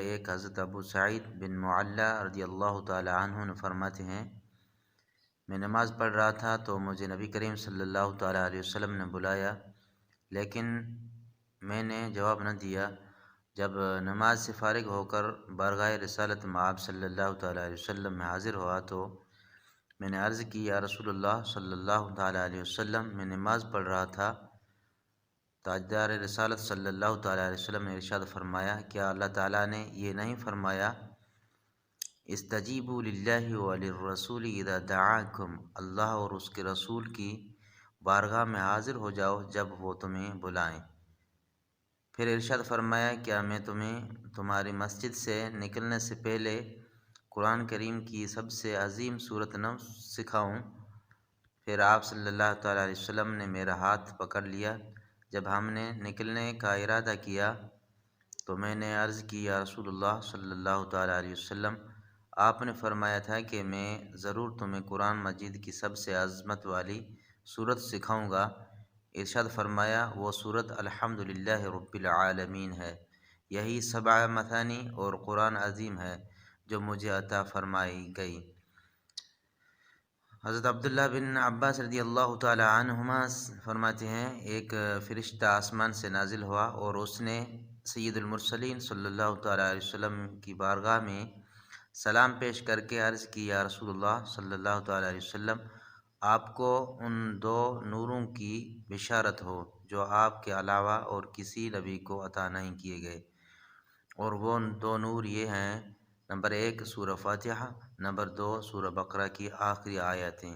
ایک حضرت ابو سعید بن معلیٰ رضی اللہ تعالی عنہ نے فرماتے ہیں، میں نماز پڑھ رہا تھا تو مجھے نبی کریم صلی اللہ تعالی علیہ وسلم نے بلایا، لیکن میں نے جواب نہ دیا۔ جب نماز سے فارغ ہو کر بارگاہ رسالت مآب صلی اللہ تعالی علیہ وسلم میں حاضر ہوا تو میں نے عرض کی، یا رسول اللہ صلی اللہ تعالی علیہ وسلم، میں نماز پڑھ رہا تھا۔ تاجدار رسالت صلی اللہ تعالی علیہ وسلم نے ارشاد فرمایا، کیا اللہ تعالیٰ نے یہ نہیں فرمایا، استجیبوا للہ وللرسول اذا دعاکم، اللہ اور اس کے رسول کی بارگاہ میں حاضر ہو جاؤ جب وہ تمہیں بلائیں۔ پھر ارشاد فرمایا، کیا میں تمہیں تمہاری مسجد سے نکلنے سے پہلے قرآن کریم کی سب سے عظیم سورت نہ سکھاؤں؟ پھر آپ صلی اللہ تعالی علیہ وسلم نے میرا ہاتھ پکڑ لیا۔ جب ہم نے نکلنے کا ارادہ کیا تو میں نے عرض کی، یا رسول اللہ صلی اللہ تعالی علیہ وسلم، آپ نے فرمایا تھا کہ میں ضرور تمہیں قرآن مجید کی سب سے عظمت والی سورت سکھاؤں گا۔ ارشاد فرمایا، وہ سورت الحمدللہ رب العالمین ہے، یہی سبع مثانی اور قرآن عظیم ہے جو مجھے عطا فرمائی گئی۔ حضرت عبداللہ بن عباس رضی اللہ تعالی عنہما فرماتے ہیں، ایک فرشتہ آسمان سے نازل ہوا اور اس نے سید المرسلین صلی اللہ تعالی علیہ وسلم کی بارگاہ میں سلام پیش کر کے عرض کی، یا رسول اللہ صلی اللہ تعالی علیہ وسلم، آپ کو ان دو نوروں کی بشارت ہو جو آپ کے علاوہ اور کسی نبی کو عطا نہیں کیے گئے، اور وہ دو نور یہ ہیں، نمبر 1 سورہ فاتحہ، نمبر 2 سورہ بقرہ کی آخری آیتیں۔